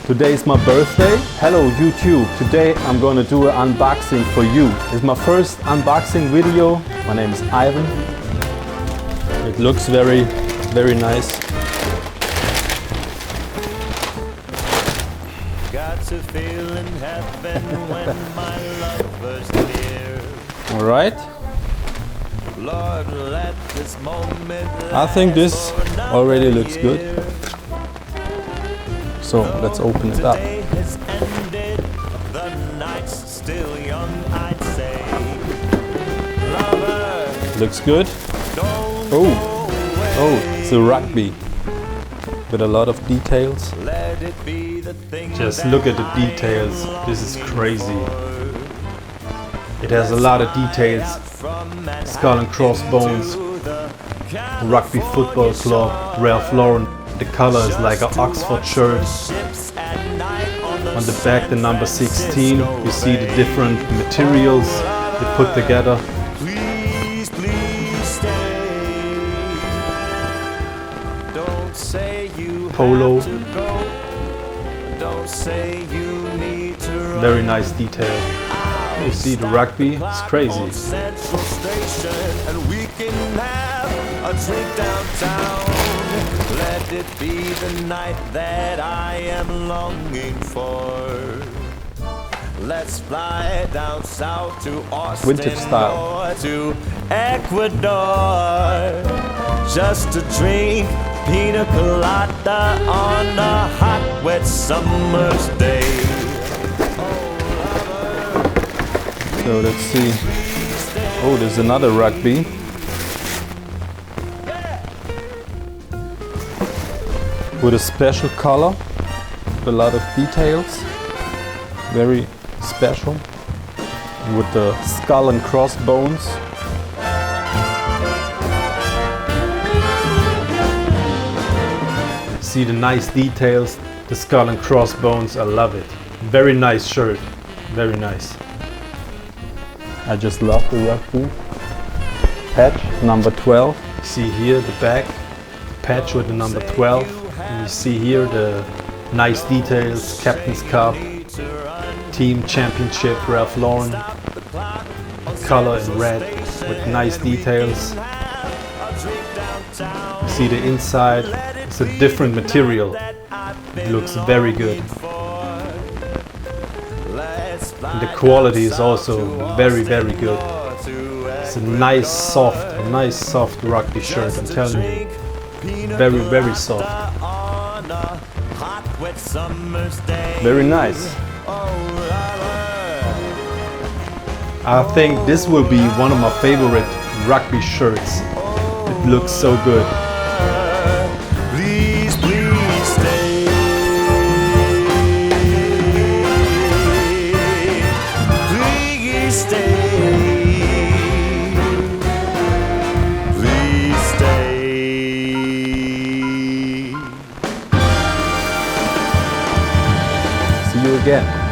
Today is my birthday. Hello YouTube. Today I'm gonna do an unboxing for you. It's my first unboxing video. My name is Ivan. It looks very nice. Got to feel in heaven when my lover's near. All right. Lord, let this moment I think this already looks good. So let's open it up. day has ended, the night's still young, I'd say. Lover, Looks good. don't Oh, it's a rugby with a lot of details. let it be the thing. Just look at the details. This is crazy. It has a lot of details. Skull and crossbones. Rugby Football Club. Ralph Lauren. The color is like an Oxford shirt. On the back, the number 16. You see the different materials they put together. Please, please stay. Don't say you Polo. have to go. Don't say you need to run. Very nice detail. You see the rugby. It's crazy. On Central Station, and we can have a drink downtown. Let it be the night that I am longing for. Let's fly down south to Austin Vintage style. or to Ecuador, just to drink pina colada on a hot, wet summer's day. So let's see. Oh, there's another rugby. With a special color, with a lot of details. Very special. With the skull and crossbones. See the nice details, the skull and crossbones. I love it. Very nice shirt. Very nice. I just love the rugby patch, number 12. See here the back, patch with the number 12. And you see here the nice details, Captain's Cup, Team Championship, Ralph Lauren, color in red with nice details. You see the inside, it's a different material. It looks very good. And the quality is also very good. It's a nice soft rugby shirt, I'm telling you. Very soft. Very nice. I think this will be one of my favorite rugby shirts. It looks so good. Please, please stay. Please stay. Please stay. See you again.